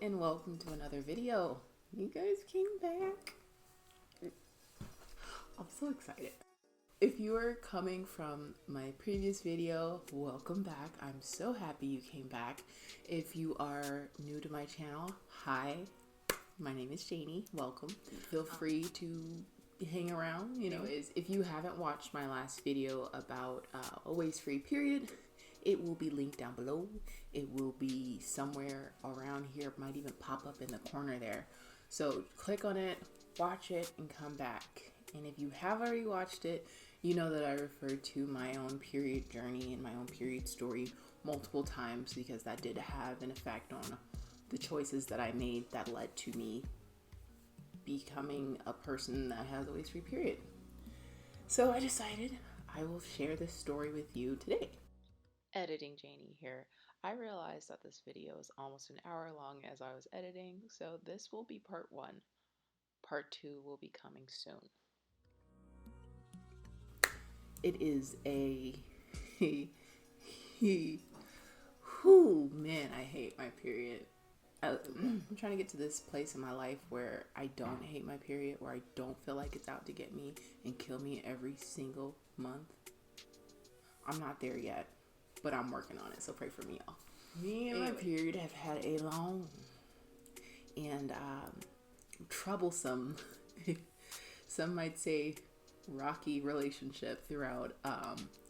and welcome to another video. You guys came back. I'm so excited. If you are coming from my previous video, welcome back. I'm so happy you came back. If you are new to my channel, hi. My name is Janie. Welcome. Feel free to hang around. If you haven't watched my last video about a waist-free period, it will be linked down below. It will be somewhere around here. It might even pop up in the corner there. So click on it, watch it, and come back. And if you have already watched it, you know that I referred to my own period journey and my own period story multiple times because that did have an effect on the choices that I made that led to me becoming a person that has a waist-free period. So I decided I will share this story with you today. Editing Janie here. I realized that this video is almost an hour long as I was editing, so this will be part 1. Part 2 will be coming soon. It is man, I hate my period. I'm trying to get to this place in my life where I don't hate my period, where I don't feel like it's out to get me and kill me every single month. I'm not there yet, but I'm working on it, so pray for me, y'all. Me and my period have had a long and troublesome, some might say rocky relationship throughout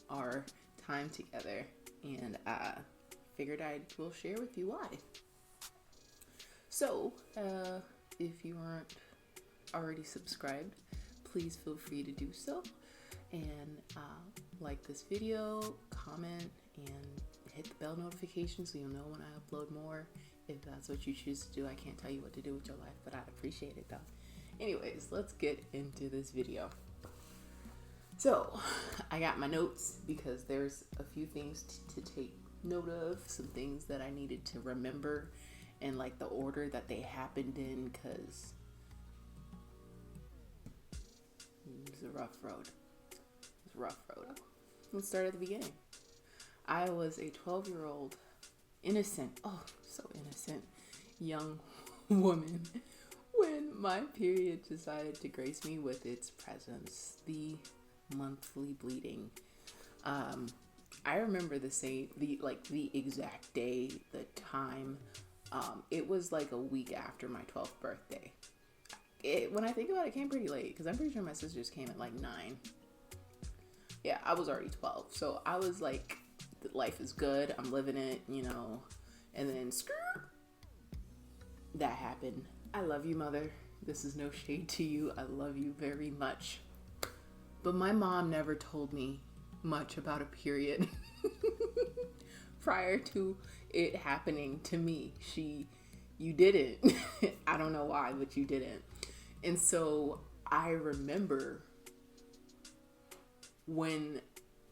our time together, and figured I will share with you why. So, if you aren't already subscribed, please feel free to do so, and like this video, comment, and hit the bell notification so you'll know when I upload more. If that's what you choose to do, I can't tell you what to do with your life, but I'd appreciate it though. Anyways, let's get into this video. So, I got my notes because there's a few things to take note of, some things that I needed to remember and like the order that they happened in, because it was a rough road. Let's start at the beginning. I was a 12-year-old innocent, so innocent, young woman when my period decided to grace me with its presence, the monthly bleeding. I remember the exact day, the time. It was like a week after my 12th birthday. When I think about it, it came pretty late because I'm pretty sure my sisters came at like 9. Yeah, I was already 12, so I was like, life is good, I'm living it, and then that happened. I love you, mother. This is no shade to you. I love you very much. But my mom never told me much about a period prior to it happening to me. You didn't. I don't know why, but you didn't. And so I remember when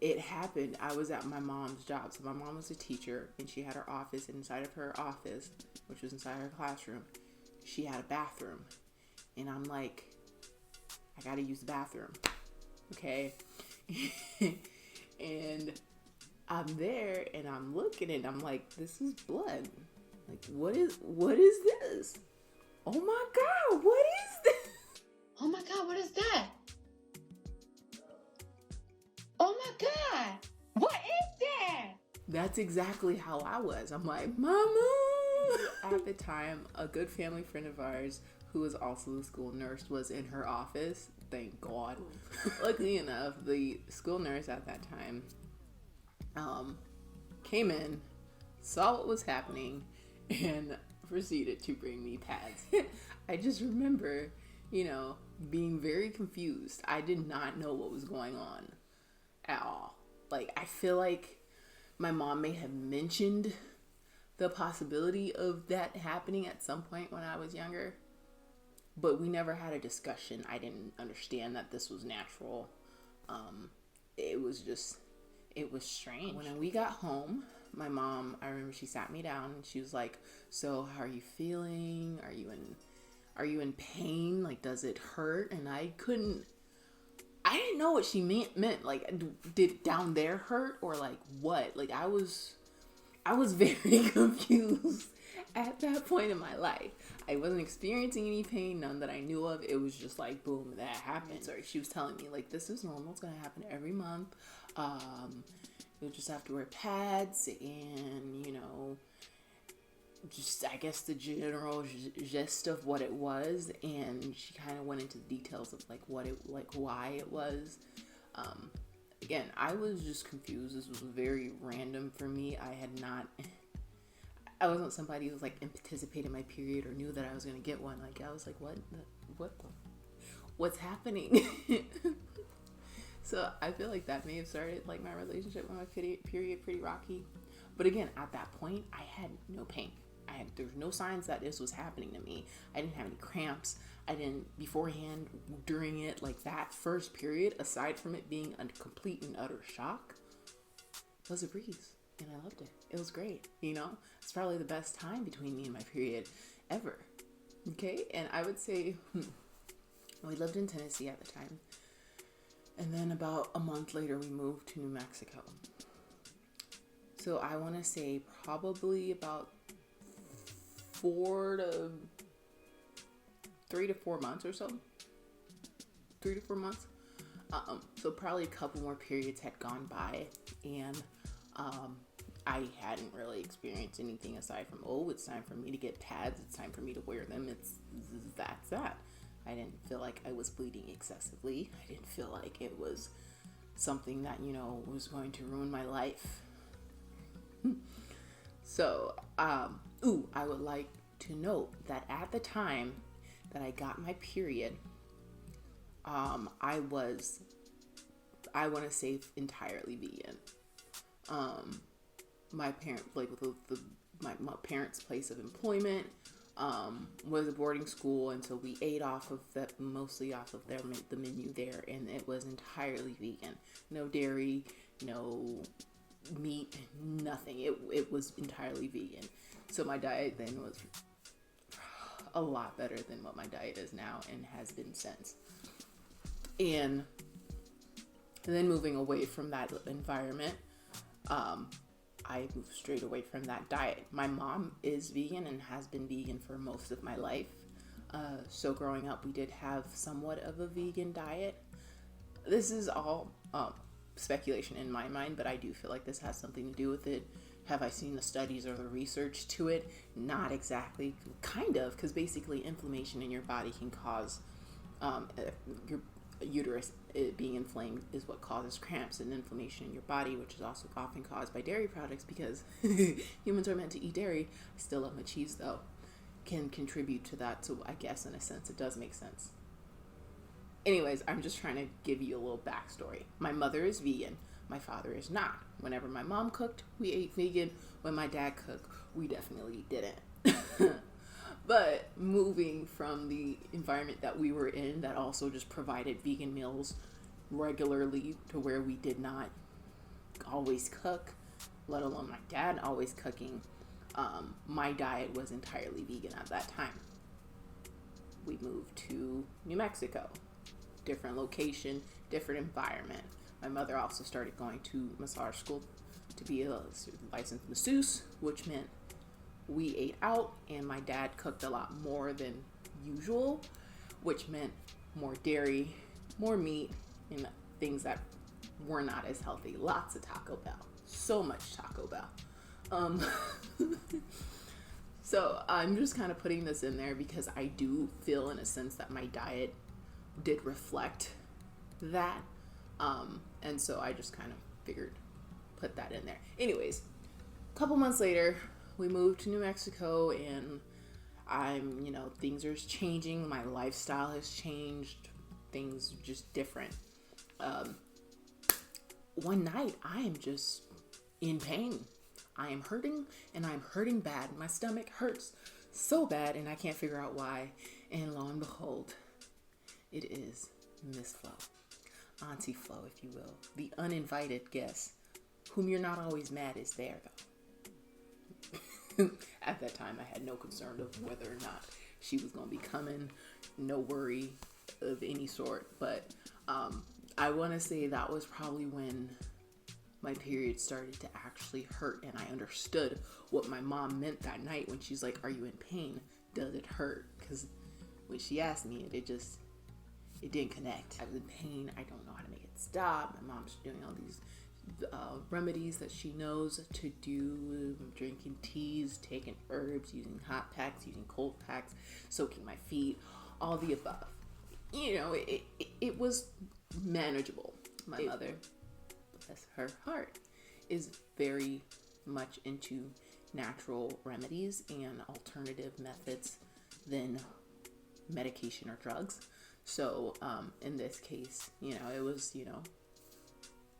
it happened, I was at my mom's job. So my mom was a teacher, and she had her office. And inside of her office, which was inside her classroom, she had a bathroom. And I'm like, I gotta use the bathroom. Okay? And I'm there, and I'm looking, and I'm like, this is blood. Like, what is this? Oh my God, what is this? Oh my God, what is that? Oh my God, what is that? That's exactly how I was. I'm like, Mama! At the time, a good family friend of ours, who was also a school nurse, was in her office. Thank God. Luckily enough, the school nurse at that time came in, saw what was happening, and proceeded to bring me pads. I just remember, being very confused. I did not know what was going on at all. Like, I feel like my mom may have mentioned the possibility of that happening at some point when I was younger, but we never had a discussion. I didn't understand that this was natural. It was strange. When we got home, my mom, I remember she sat me down and she was like, so how are you feeling? Are you in pain? Like, does it hurt? And I didn't know what she meant. Like, did down there hurt or like what? Like, I was very confused At that point in my life, I wasn't experiencing any pain, none that I knew of. It was just like, boom, that happened. Sorry, she was telling me, like, this is normal. It's going to happen every month. You'll just have to wear pads and, just, I guess, the general gist of what it was. And she kind of went into the details of, like, why it was. Again, I was just confused. This was very random for me. I wasn't somebody who was, like, anticipating my period or knew that I was going to get one. Like, I was like, what's happening? So I feel like that may have started, like, my relationship with my period pretty rocky. But again, at that point, I had no pain. There's no signs that this was happening to me. I didn't have any cramps. I didn't beforehand, during it, like that first period, aside from it being a complete and utter shock, was a breeze. And I loved it. It was great. It's probably the best time between me and my period ever. Okay. And I would say we lived in Tennessee at the time. And then about a month later, we moved to New Mexico. So I want to say probably about 3 to 4 months or so. 3 to 4 months. So probably a couple more periods had gone by, and I hadn't really experienced anything aside from, it's time for me to get pads. It's time for me to wear them. That's that. I didn't feel like I was bleeding excessively. I didn't feel like it was something that, was going to ruin my life. So, I would like to note that at the time that I got my period, I want to say entirely vegan. My parent, like my parents' place of employment, was a boarding school, and so we ate mostly off of the menu there, and it was entirely vegan. No dairy, no meat, nothing. It was entirely vegan. So my diet then was a lot better than what my diet is now and has been since. And then moving away from that environment, I moved straight away from that diet. My mom is vegan and has been vegan for most of my life. So growing up, we did have somewhat of a vegan diet. This is all speculation in my mind, but I do feel like this has something to do with it. Have I seen the studies or the research to it? Not exactly. Kind of, because basically inflammation in your body can cause your uterus being inflamed is what causes cramps, and inflammation in your body, which is also often caused by dairy products, because humans are meant to eat dairy. I still love my cheese though. Can contribute to that. So I guess in a sense it does make sense. Anyways, I'm just trying to give you a little backstory. My mother is vegan. My father is not. Whenever my mom cooked, we ate vegan. When my dad cooked, we definitely didn't. But moving from the environment that we were in that also just provided vegan meals regularly, to where we did not always cook, let alone my dad always cooking, my diet was entirely vegan at that time. We moved to New Mexico. Different location, different environment. My mother also started going to massage school to be a licensed masseuse, which meant we ate out, and my dad cooked a lot more than usual, which meant more dairy, more meat, and things that were not as healthy. Lots of Taco Bell. So much Taco Bell. So I'm just kind of putting this in there because I do feel in a sense that my diet did reflect that. And so I just kind of figured put that in there. Anyways, a couple months later, we moved to New Mexico, and things are changing. My lifestyle has changed. Things are just different. One night, I am just in pain. I am hurting, and I'm hurting bad. My stomach hurts so bad, and I can't figure out why. And lo and behold, it is Miss Flo. Auntie Flo, if you will. The uninvited guest, whom you're not always mad is there, though. At that time, I had no concern of whether or not she was going to be coming. No worry of any sort. But I want to say that was probably when my period started to actually hurt, and I understood what my mom meant that night when she's like, "Are you in pain? Does it hurt?" Because when she asked me, it didn't connect. I was in pain. I don't know how to make it stop. My mom's doing all these remedies that she knows to do, drinking teas, taking herbs, using hot packs, using cold packs, soaking my feet, all the above. It was manageable. My mother, bless her heart, is very much into natural remedies and alternative methods than medication or drugs. So in this case, it was,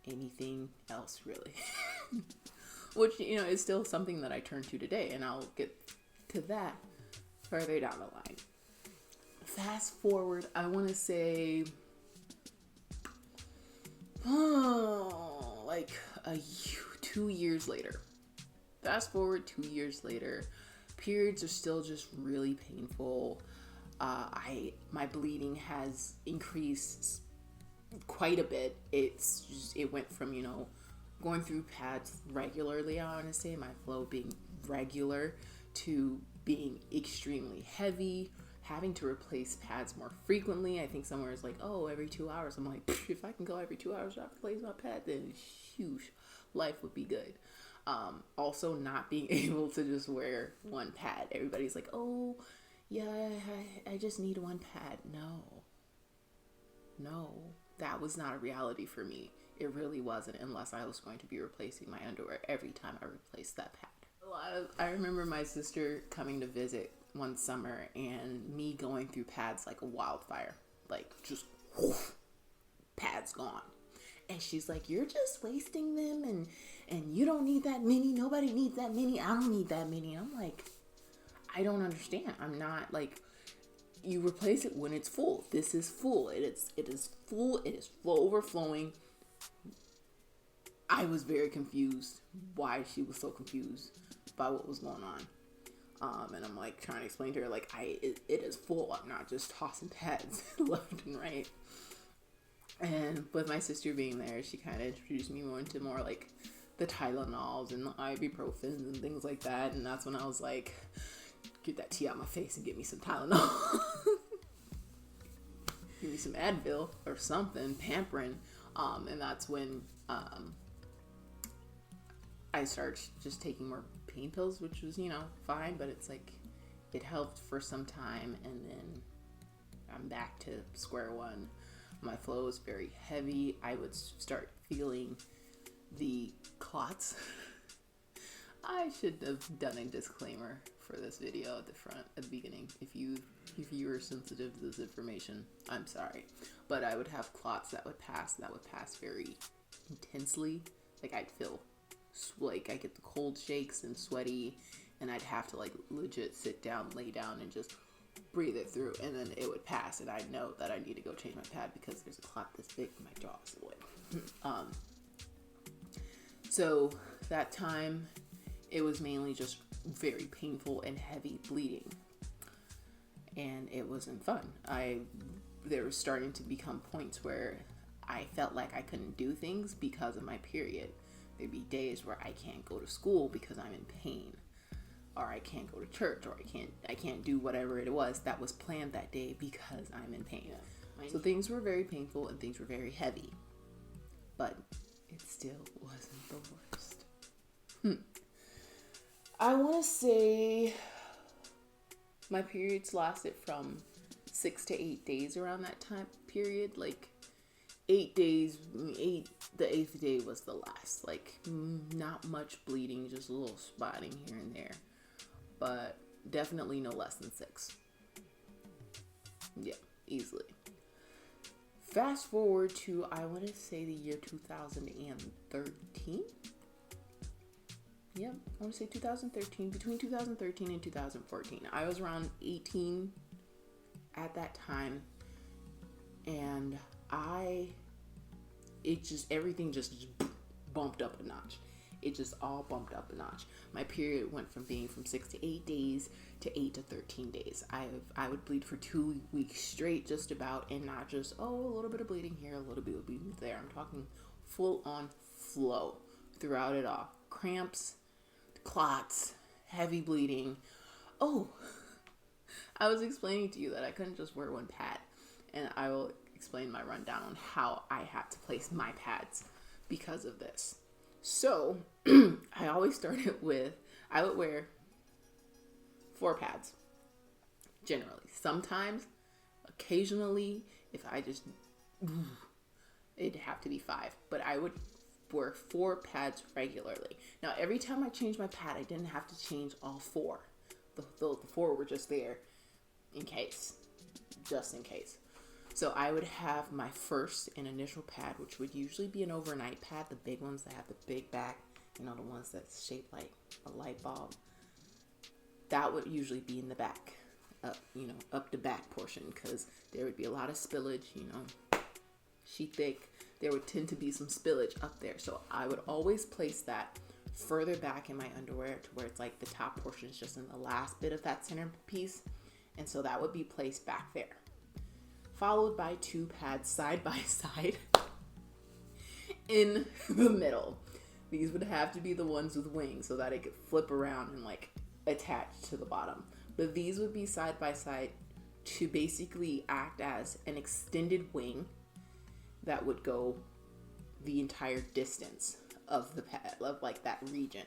anything else really. Which, is still something that I turn to today, and I'll get to that further down the line. Fast forward, I want to say, like 2 years later. Fast forward 2 years later, periods are still just really painful. My bleeding has increased quite a bit. It went from, going through pads regularly, I want to say, my flow being regular, to being extremely heavy, having to replace pads more frequently. I think somewhere is like, oh, every 2 hours. I'm like, if I can go every 2 hours without replace my pad, then huge, life would be good. Also not being able to just wear one pad. Everybody's like, oh, yeah, I just need one pad. No, that was not a reality for me. It really wasn't, unless I was going to be replacing my underwear every time I replaced that pad. I remember my sister coming to visit one summer and me going through pads like a wildfire, like just whoosh, pads gone. And she's like, "You're just wasting them, and you don't need that many. Nobody needs that many. I don't need that many." And I'm like, I don't understand. I'm not like, you replace it when it's full. This is full. It is full. It is overflowing. I was very confused why she was so confused by what was going on. And I'm like trying to explain to her, like, it is full. I'm not just tossing pads left and right. And with my sister being there, she kind of introduced me more like the Tylenols and the ibuprofens and things like that. And that's when I was like, get that tea out my face and get me some Tylenol. Give me some Advil or something, Pamprin. And that's when I started just taking more pain pills, which was, fine, but it's like, it helped for some time, and then I'm back to square one. My flow was very heavy. I would start feeling the clots. I should have done a disclaimer for this video at the beginning. If you were sensitive to this information, I'm sorry. But I would have clots that would pass very intensely. Like, I'd feel like I get the cold shakes and sweaty, and I'd have to like legit sit down, lay down, and just breathe it through, and then it would pass, and I'd know that I need to go change my pad because there's a clot this big in my jaw. So that time, it was mainly just very painful and heavy bleeding, and it wasn't fun. There was starting to become points where I felt like I couldn't do things because of my period. There'd be days where I can't go to school because I'm in pain, or I can't go to church, or I can't do whatever it was that was planned that day because I'm in pain. Yeah. So things were very painful and things were very heavy, but it still wasn't the worst. I want to say my periods lasted from 6 to 8 days around that time period. Like 8 days, the 8th day was the last. Like, not much bleeding, just a little spotting here and there, but definitely no less than 6. Yeah, easily. Fast forward to, I want to say, the year 2013. Yeah, I want to say 2013. Between 2013 and 2014. I was around 18 at that time, and everything just bumped up a notch. It just all bumped up a notch. My period went from being from 6 to 8 days to 8 to 13 days. I would bleed for 2 weeks straight, just about, and not just, a little bit of bleeding here, a little bit of bleeding there. I'm talking full on flow. throughout it all. Cramps, clots, heavy bleeding. Oh, I was explaining to you that I couldn't just wear one pad, and I will explain my rundown on how I had to place my pads because of this. So, I always started with, I would wear 4 pads, generally. Sometimes, occasionally, if I just, it'd have to be 5, but I would wear 4 pads regularly. Now, every time I changed my pad, I didn't have to change all 4. The 4 were just there in case, just in case. So I would have my first and initial pad, which would usually be an overnight pad, the big ones that have the big back, the ones that's shaped like a light bulb. That would usually be in the back, up the back portion, because there would be a lot of spillage, sheet thick. There would tend to be some spillage up there. So I would always place that further back in my underwear to where it's like the top portion is just in the last bit of that center piece. And so that would be placed back there. Followed by 2 pads side by side in the middle. These would have to be the ones with wings so that it could flip around and like attach to the bottom. But these would be side by side to basically act as an extended wing that would go the entire distance of the pad, of like that region.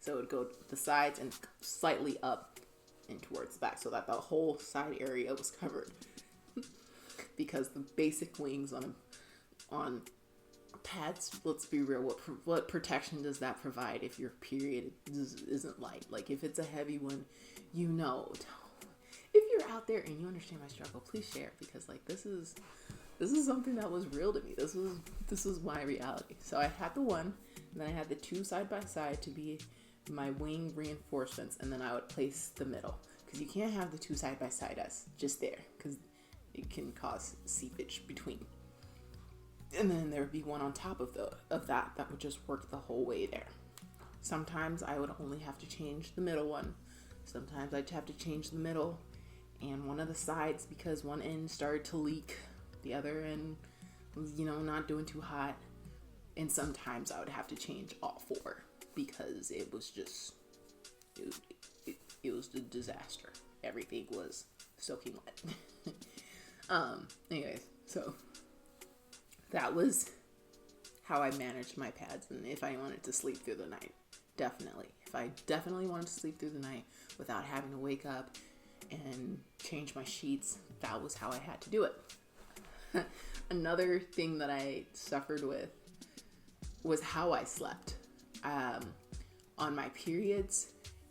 So it would go the sides and slightly up and towards the back so that the whole side area was covered. Because the basic wings on pads, let's be real, what protection does that provide if your period isn't light? Like if it's a heavy one, if you're out there and you understand my struggle, please share, because like this is something that was real to me. This was my reality. So I had the one, and then I had the 2 side by side to be my wing reinforcements, and then I would place the middle, because you can't have the 2 side by side as just there, because it can cause seepage between. And then there would be one on top of that would just work the whole way there. Sometimes I would only have to change the middle one. Sometimes I'd have to change the middle and one of the sides because one end started to leak. The other end was, not doing too hot. And sometimes I would have to change all 4 because it was just, it was a disaster. Everything was soaking wet. Anyways, so that was how I managed my pads. And if I wanted to sleep through the night, if I definitely wanted to sleep through the night without having to wake up and change my sheets, that was how I had to do it. Another thing that I suffered with was how I slept. On my periods,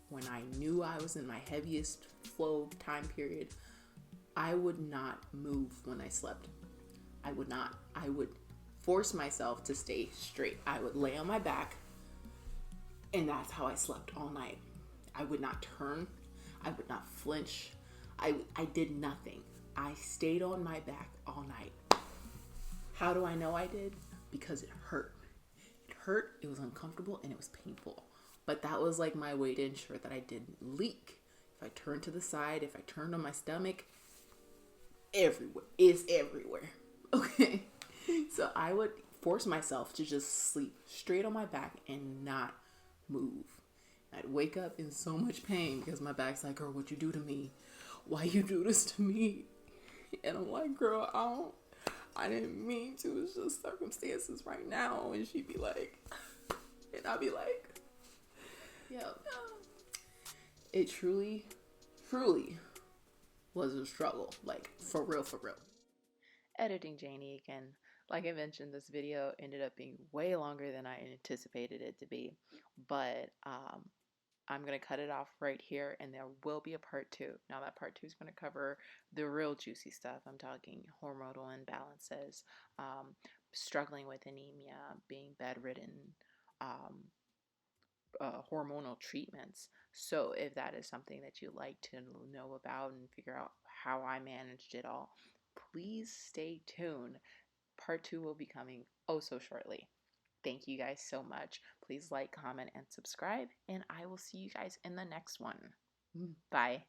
when I knew I was in my heaviest flow time period, I would not move when I slept. I would not. I would force myself to stay straight. I would lay on my back, and that's how I slept all night. I would not turn. I would not flinch. I did nothing. I stayed on my back all night. How do I know I did? Because it hurt. It hurt, it was uncomfortable, and it was painful. But that was like my way to ensure that I didn't leak. If I turned to the side, if I turned on my stomach, it's everywhere. Okay. So I would force myself to just sleep straight on my back and not move. I'd wake up in so much pain because my back's like, girl, what you do to me? Why you do this to me? And I'm like, girl, I didn't mean to. It's just circumstances right now. And she'd be like, and I'd be like, yeah. It truly was a struggle. Like, for real. Editing Janie again. Like I mentioned, this video ended up being way longer than I anticipated it to be. But I'm going to cut it off right here, and there will be a part 2. Now that part 2 is going to cover the real juicy stuff. I'm talking hormonal imbalances, struggling with anemia, being bedridden, hormonal treatments. So if that is something that you'd like to know about and figure out how I managed it all, please stay tuned. Part 2 will be coming oh so shortly. Thank you guys so much. Please like, comment, and subscribe, and I will see you guys in the next one. Bye.